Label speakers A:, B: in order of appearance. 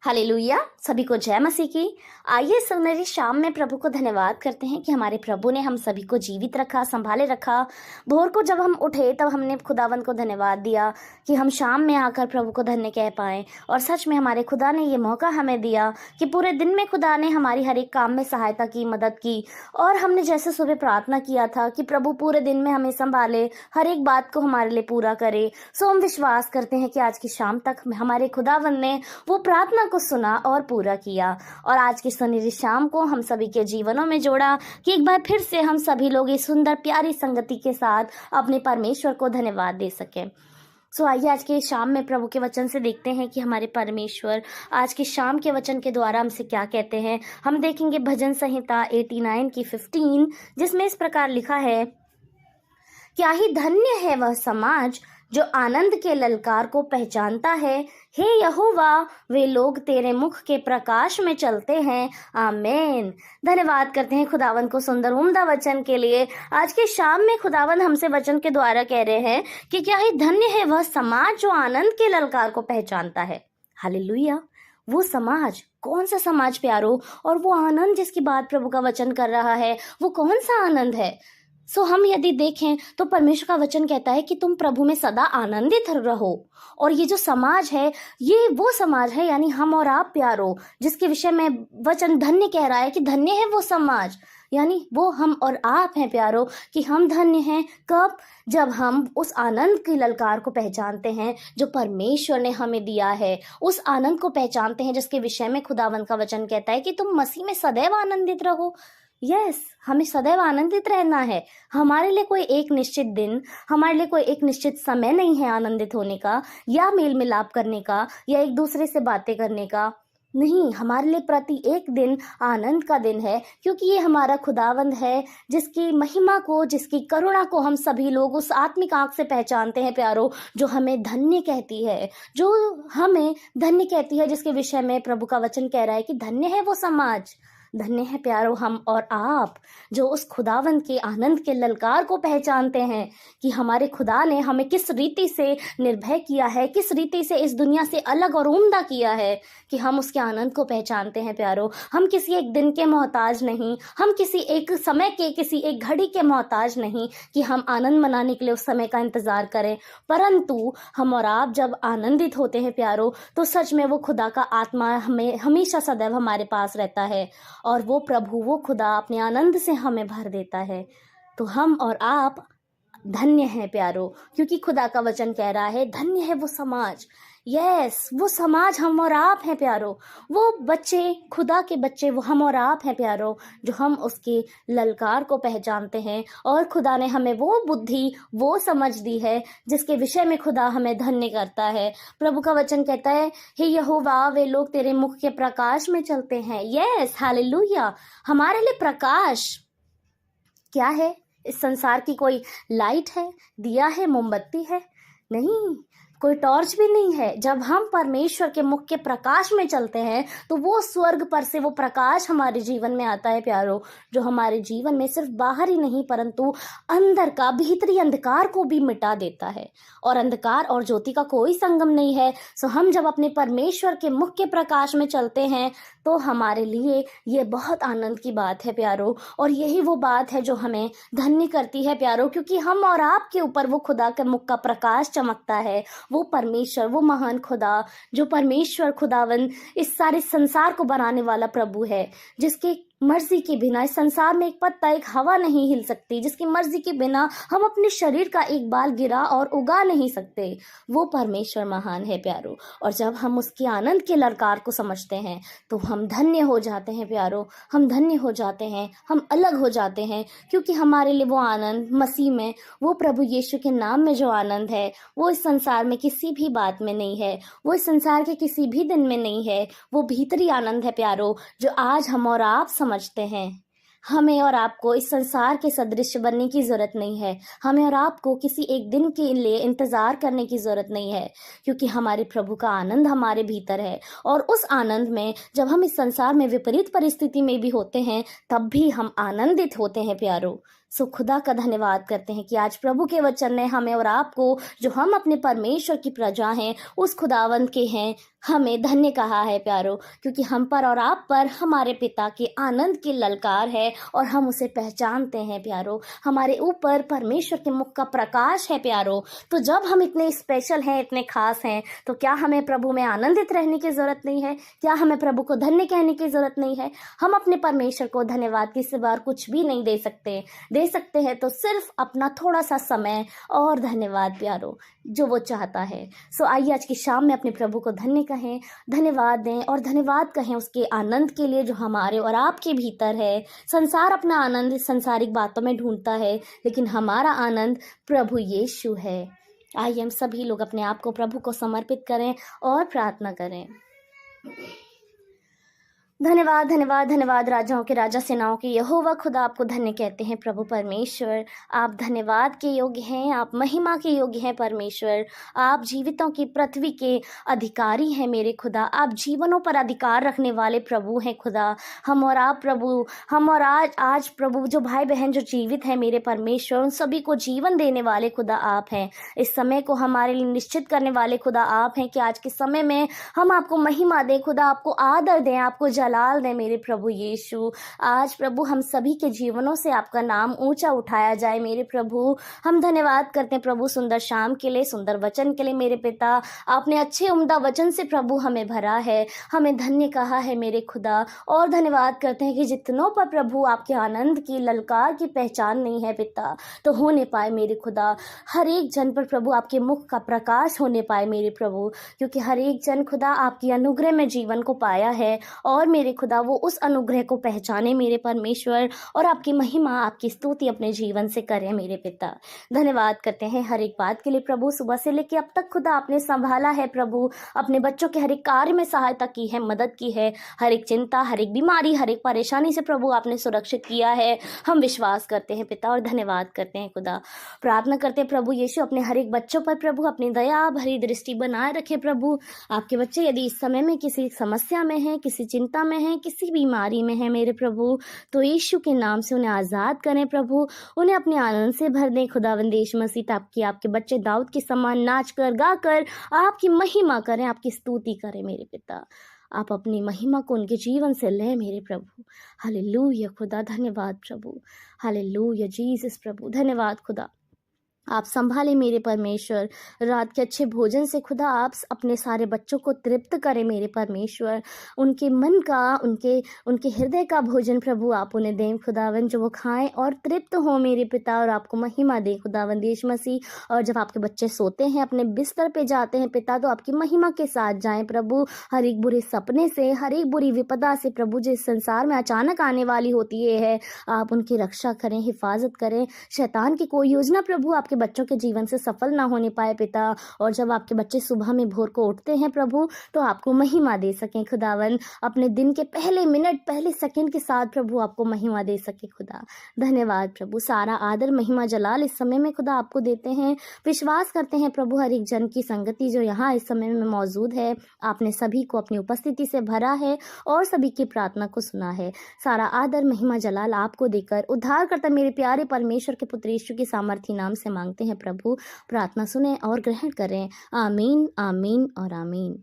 A: Hallelujah. सभी को जय मसीह की। आइए सुनहरी शाम में प्रभु को धन्यवाद करते हैं कि हमारे प्रभु ने हम सभी को जीवित रखा, संभाले रखा। भोर को जब हम उठे तब हमने खुदावंद को धन्यवाद दिया कि हम शाम में आकर प्रभु को धन्य कह पाएं। और सच में हमारे खुदा ने ये मौका हमें दिया कि पूरे दिन में खुदा ने हमारी हर एक काम में सहायता की, मदद की। और हमने जैसे सुबह प्रार्थना किया था कि प्रभु पूरे दिन में हमें संभाले, हर एक बात को हमारे लिए पूरा करे। सो हम विश्वास करते हैं कि आज की शाम तक हमारे खुदावंद ने वो प्रार्थना को सुना और पूरा किया और आज की सुनहरी शाम को हम सभी के जीवनों में जोड़ा कि एक बार फिर से हम सभी लोग इस सुंदर प्यारी संगति के साथ अपने परमेश्वर को धन्यवाद दे सकें। सो आइए आज के शाम में प्रभु के वचन से देखते हैं कि हमारे परमेश्वर आज की शाम के वचन के द्वारा हमसे क्या कहते हैं। हम देखेंगे भजन संहिता 89 की 15, जिसमें इस प्रकार लिखा है, क्या ही धन्य है वह समाज जो आनंद के ललकार को पहचानता है। हे यहोवा, वे लोग तेरे मुख के प्रकाश में चलते हैं। आमीन। धन्यवाद करते हैं खुदावंद को सुंदर उम्दा वचन के लिए। आज के शाम में खुदावंद हमसे वचन के द्वारा कह रहे हैं कि क्या ही धन्य है वह समाज जो आनंद के ललकार को पहचानता है। हालेलुया। वो समाज, कौन सा समाज प्यारो, और वो आनंद जिसकी बात प्रभु का वचन कर रहा है, वो कौन सा आनंद है। सो हम यदि देखें तो परमेश्वर का वचन कहता है कि तुम प्रभु में सदा आनंदित रहो। और ये जो समाज है, ये वो समाज है, यानी हम और आप प्यारो, जिसके विषय में वचन धन्य कह रहा है कि धन्य है वो समाज, यानी वो हम और आप हैं प्यारो, कि हम धन्य हैं कब, जब हम उस आनंद की ललकार को पहचानते हैं जो परमेश्वर ने हमें दिया है। उस आनंद को पहचानते हैं जिसके विषय में खुदावंद का वचन कहता है कि तुम मसीह में सदैव आनंदित रहो। हमें सदैव आनंदित रहना है। हमारे लिए कोई एक निश्चित दिन, हमारे लिए कोई एक निश्चित समय नहीं है आनंदित होने का, या मेल मिलाप करने का, या एक दूसरे से बातें करने का। नहीं, हमारे लिए प्रति एक दिन आनंद का दिन है, क्योंकि ये हमारा खुदावंद है जिसकी महिमा को, जिसकी करुणा को हम सभी लोग उस आत्मिक आंख से पहचानते हैं प्यारो, जो हमें धन्य कहती है, जो हमें धन्य कहती है, जिसके विषय में प्रभु का वचन कह रहा है कि धन्य है वो समाज, धन्य है प्यारो हम और आप, जो उस खुदावंद के आनंद के ललकार को पहचानते हैं कि हमारे खुदा ने हमें किस रीति से निर्भय किया है, किस रीति से इस दुनिया से अलग और उम्दा किया है, कि हम उसके आनंद को पहचानते हैं प्यारो। हम किसी एक दिन के मोहताज नहीं, हम किसी एक समय के, किसी एक घड़ी के मोहताज नहीं कि हम आनंद मनाने के लिए उस समय का इंतजार करें, परंतु हम और आप जब आनंदित होते हैं प्यारो, तो सच में वो खुदा का आत्मा हमें हमेशा सदैव हमारे पास रहता है और वो प्रभु, वो खुदा अपने आनंद से हमें भर देता है। तो हम और आप धन्य हैं प्यारो, क्योंकि खुदा का वचन कह रहा है धन्य है वो समाज। वो समाज हम और आप हैं प्यारो, वो बच्चे, खुदा के बच्चे, वो हम और आप हैं प्यारो, जो हम उसके ललकार को पहचानते हैं। और खुदा ने हमें वो बुद्धि, वो समझ दी है जिसके विषय में खुदा हमें धन्य करता है। प्रभु का वचन कहता है, हे यहोवा, वे लोग तेरे मुख के प्रकाश में चलते हैं। हालेलुया। हमारे लिए प्रकाश क्या है? इस संसार की कोई लाइट है, दिया है, मोमबत्ती है? नहीं, कोई टॉर्च भी नहीं है। जब हम परमेश्वर के मुख के प्रकाश में चलते हैं तो वो स्वर्ग पर से वो प्रकाश हमारे जीवन में आता है प्यारो, जो हमारे जीवन में सिर्फ बाहर ही नहीं परंतु अंदर का भीतरी अंधकार को भी मिटा देता है। और अंधकार और ज्योति का कोई संगम नहीं है। सो हम जब अपने परमेश्वर के मुख के प्रकाश में चलते हैं तो हमारे लिए ये बहुत आनंद की बात है प्यारो, और यही वो बात है जो हमें धन्य करती है प्यारो, क्योंकि हम और आपके ऊपर वो खुदा के मुख का प्रकाश चमकता है। वो परमेश्वर, वो महान खुदा, जो परमेश्वर खुदावंद इस सारे संसार को बनाने वाला प्रभु है, जिसके मर्जी के बिना इस संसार में एक पत्ता, एक हवा नहीं हिल सकती, जिसकी मर्जी के बिना हम अपने शरीर का एक बाल गिरा और उगा नहीं सकते। वो परमेश्वर महान है प्यारो, और जब हम उसके आनंद के ललकार को समझते हैं तो हम धन्य हो जाते हैं प्यारो, हम धन्य हो जाते हैं, हम अलग हो जाते हैं, क्योंकि हमारे लिए वो आनंद मसीह में, वो प्रभु यीशु के नाम में जो आनंद है, वो इस संसार में किसी भी बात में नहीं है, वो इस संसार के किसी भी दिन में नहीं है। वो भीतरी आनंद है प्यारो, जो आज हम और आप समझते हैं। हमें और आपको इस संसार के सदृश बनने की जरूरत नहीं है। हमें और आपको किसी एक दिन के लिए इंतजार करने की जरूरत नहीं है, क्योंकि हमारे प्रभु का आनंद हमारे भीतर है। और उस आनंद में जब हम इस संसार में विपरीत परिस्थिति में भी होते हैं तब भी हम आनंदित होते हैं प्यारो। सो खुदा का धन्यवाद करते हैं कि आज प्रभु के वचन ने हमें और आपको, जो हम अपने परमेश्वर की प्रजा हैं, उस खुदावंद के हैं, हमें धन्य कहा है प्यारो, क्योंकि हम पर और आप पर हमारे पिता के आनंद की ललकार है और हम उसे पहचानते हैं प्यारो। हमारे ऊपर परमेश्वर के मुख का प्रकाश है प्यारो। तो जब हम इतने स्पेशल हैं, इतने खास हैं, तो क्या हमें प्रभु में आनंदित रहने की ज़रूरत नहीं है? क्या हमें प्रभु को धन्य कहने की ज़रूरत नहीं है? हम अपने परमेश्वर को धन्यवाद की सिवा कुछ भी नहीं दे सकते हैं तो सिर्फ अपना थोड़ा सा समय और धन्यवाद प्यारो, जो वो चाहता है। सो आइए आज की शाम में अपने प्रभु को धन्य कहें, धन्यवाद दें और धन्यवाद कहें उसके आनंद के लिए जो हमारे और आपके भीतर है। संसार अपना आनंद संसारिक बातों में ढूंढता है, लेकिन हमारा आनंद प्रभु यीशु है। आइए हम सभी लोग अपने आप को प्रभु को समर्पित करें और प्रार्थना करें। धन्यवाद धन्यवाद धन्यवाद राजाओं के राजा, सेनाओं के यहोवा खुदा, आपको धन्य कहते हैं प्रभु परमेश्वर। आप धन्यवाद के योग्य हैं, आप महिमा के योग्य हैं परमेश्वर। आप जीवितों की पृथ्वी के अधिकारी हैं मेरे खुदा। आप जीवनों पर अधिकार रखने वाले प्रभु हैं खुदा। हम और आप प्रभु, हम और आज प्रभु जो भाई बहन जो जीवित हैं मेरे परमेश्वर, उन सभी को जीवन देने वाले खुदा आप हैं। इस समय को हमारे लिए निश्चित करने वाले खुदा आप हैं कि आज के समय में हम आपको महिमा दें खुदा, आपको आदर दें, आपको जलाल दें मेरे प्रभु यीशु। आज प्रभु हम सभी के जीवनों से आपका नाम ऊंचा उठाया जाए मेरे प्रभु। हम धन्यवाद करते हैं प्रभु सुंदर शाम के लिए, सुंदर वचन के लिए मेरे पिता। आपने अच्छे उम्दा वचन से प्रभु हमें भरा है, हमें धन्य कहा है मेरे खुदा। और धन्यवाद करते हैं कि जितनों पर प्रभु आपके आनंद की ललकार की पहचान नहीं है पिता, तो होने पाए मेरे खुदा। हर एक जन पर प्रभु आपके मुख का प्रकाश होने पाए मेरे प्रभु, क्योंकि हर एक जन खुदा आपकी अनुग्रह में जीवन को पाया है और मेरे खुदा वो उस अनुग्रह को पहचाने मेरे परमेश्वर, और आपकी महिमा आपकी स्तुति अपने जीवन से करें मेरे पिता। धन्यवाद करते हैं हर एक बात के लिए प्रभु। सुबह से लेकर अब तक खुदा आपने संभाला है प्रभु, अपने बच्चों के हर एक कार्य में सहायता की है, मदद की है। हर एक चिंता, हर एक बीमारी, हर एक परेशानी से प्रभु आपने सुरक्षित किया है। हम विश्वास करते हैं पिता और धन्यवाद करते हैं खुदा। प्रार्थना करते हैं प्रभु यीशु अपने हर एक बच्चों पर प्रभु अपनी दया भरी दृष्टि बनाए रखे प्रभु। आपके बच्चे यदि इस समय में किसी समस्या में हैं, किसी चिंता में हैं, किसी बीमारी में हैं मेरे प्रभु, तो यीशु के नाम से उन्हें आज़ाद करें प्रभु, उन्हें अपने आनंद से भर दें खुदावंद यीशु मसीह। ताकि आपके बच्चे दाऊद के समान नाच कर गा कर आपकी महिमा करें, आपकी स्तुति करें मेरे पिता। आप अपनी महिमा को उनके जीवन से लें मेरे प्रभु। हालेलुया खुदा, धन्यवाद प्रभु। हालेलुया जीसस प्रभु, धन्यवाद खुदा। आप संभाले मेरे परमेश्वर, रात के अच्छे भोजन से खुदा आप अपने सारे बच्चों को तृप्त करें मेरे परमेश्वर। उनके मन का, उनके हृदय का भोजन प्रभु आप उन्हें दें खुदावन, जो वो खाएं और तृप्त हो मेरे पिता, और आपको महिमा दें खुदावन यीशु मसीह। और जब आपके बच्चे सोते हैं, अपने बिस्तर पे जाते हैं पिता, तो आपकी महिमा के साथ जाएं प्रभु। हर एक बुरे सपने से, हर एक बुरी विपदा से प्रभु, जो इस संसार में अचानक आने वाली होती है, आप उनकी रक्षा करें, हिफाजत करें। शैतान की कोई योजना प्रभु आपके बच्चों के जीवन से सफल ना होने पाए पिता। और जब आपके बच्चे सुबह में भोर को उठते हैं प्रभु, तो आपको महिमा दे सकें खुदावन। अपने दिन के पहले मिनट, पहले सेकंड के साथ प्रभु आपको महिमा दे सके खुदा। धन्यवाद प्रभु। सारा आदर, महिमा, जलाल इस समय में खुदा आपको देते हैं। विश्वास करते हैं प्रभु हर एक जन की संगति जो यहाँ इस समय में मौजूद है, आपने सभी को अपनी उपस्थिति से भरा है और सभी की प्रार्थना को सुना है। सारा आदर, महिमा, जलाल आपको देकर उद्धार करता मेरे प्यारे परमेश्वर के पुत्र यीशु के सामर्थी नाम से मांगते हैं प्रभु। प्रार्थना सुने और ग्रहण करें। आमीन, आमीन और आमीन।